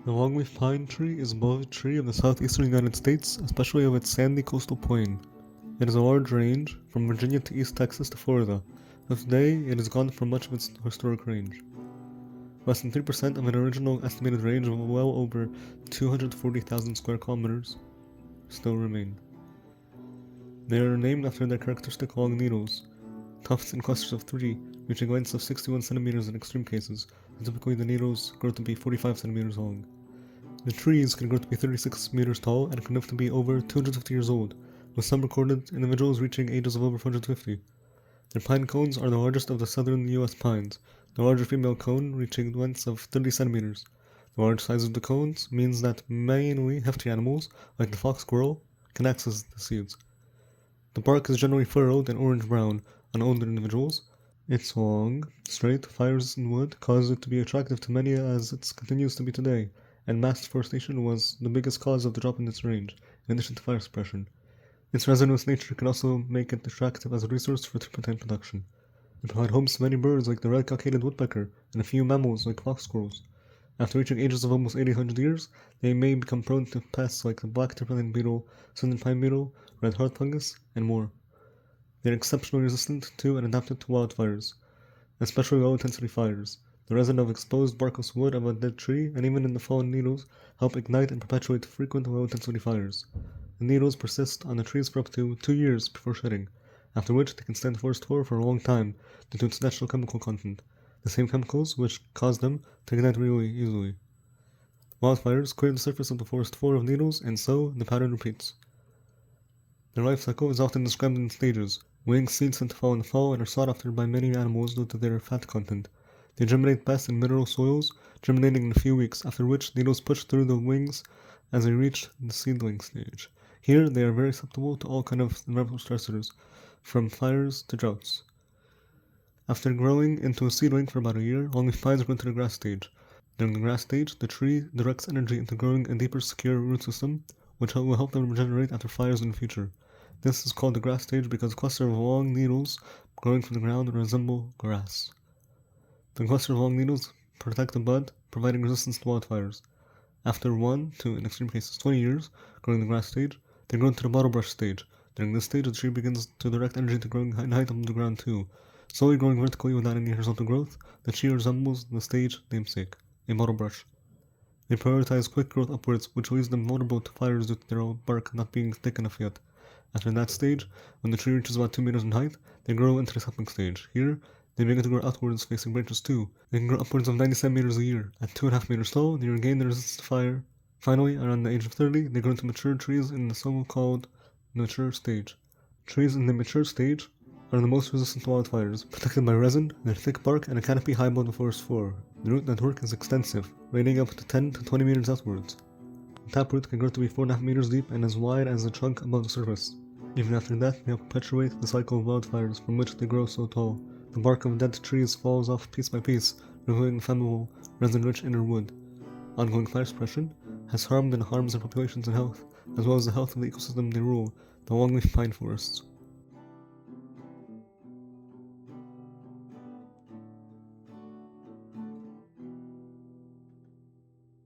The longleaf pine tree is a beloved tree of the southeastern United States, especially of its sandy coastal plain. It is a large range, from Virginia to East Texas to Florida, though today it is gone from much of its historic range. Less than 3% of an original estimated range of well over 240,000 square kilometers still remain. They are named after their characteristic long needles, tufts in clusters of 3, reaching lengths of 61 centimeters in extreme cases, and typically the needles grow to be 45 centimeters long. The trees can grow to be 36 meters tall and can live to be over 250 years old, with some recorded individuals reaching ages of over 450. Their pine cones are the largest of the southern U.S. pines, the larger female cone reaching lengths of 30 centimeters. The large size of the cones means that mainly hefty animals, like the fox squirrel, can access the seeds. The bark is generally furrowed and orange-brown on older individuals. Its long, straight, fire-resistant wood causes it to be attractive to many as it continues to be today, and mass deforestation was the biggest cause of the drop in its range, in addition to fire suppression. Its resinous nature can also make it attractive as a resource for turpentine production. They provide homes to many birds like the red-cockaded woodpecker and a few mammals like fox squirrels. After reaching ages of almost 800 years, they may become prone to pests like the black turpentine beetle, southern pine beetle, red heart fungus, and more. They are exceptionally resistant to and adapted to wildfires, especially low-intensity fires. The resin of exposed barkless wood of a dead tree, and even in the fallen needles, help ignite and perpetuate frequent low-intensity fires. The needles persist on the trees for up to 2 years before shedding, after which they can stand forest floor for a long time due to its natural chemical content, the same chemicals which cause them to ignite really easily. Wildfires clear the surface of the forest floor of needles, and so the pattern repeats. Their life cycle is often described in stages. Wing seeds tend to fall in the fall and are sought after by many animals due to their fat content. They germinate best in mineral soils, germinating in a few weeks, after which needles push through the wings as they reach the seedling stage. Here, they are very susceptible to all kinds of environmental stressors, from fires to droughts. After growing into a seedling for about a year, longleaf pines grow into the grass stage. During the grass stage, the tree directs energy into growing a deeper, secure root system, which will help them regenerate after fires in the future. This is called the grass stage because a cluster of long needles growing from the ground resemble grass. The cluster of long needles protect the bud, providing resistance to wildfires. After 1 to, in extreme cases, 20 years, growing the grass stage, they grow into the bottle brush stage. During this stage, the tree begins to direct energy to growing in height above the ground too. Slowly growing vertically without any horizontal growth, the tree resembles the stage namesake, a bottle brush. They prioritize quick growth upwards, which leaves them vulnerable to fires due to their bark not being thick enough yet. After that stage, when the tree reaches about 2 meters in height, they grow into the sapling stage. Here, they begin to grow outwards, facing branches too. They can grow upwards of 90 centimeters a year. At 2.5 meters tall, they regain their resistance to fire. Finally, around the age of 30, they grow into mature trees in the so-called mature stage. Trees in the mature stage are the most resistant to wildfires, protected by resin, their thick bark, and a canopy high above the forest floor. The root network is extensive, ranging up to 10 to 20 meters outwards. The taproot can grow to be 4.5 meters deep and as wide as the trunk above the surface. Even after death, they help perpetuate the cycle of wildfires from which they grow so tall. The bark of dead trees falls off piece by piece, revealing flammable, resin-rich inner wood. Ongoing fire suppression has harmed and harms their populations and health, as well as the health of the ecosystem they rule, the longleaf pine forests.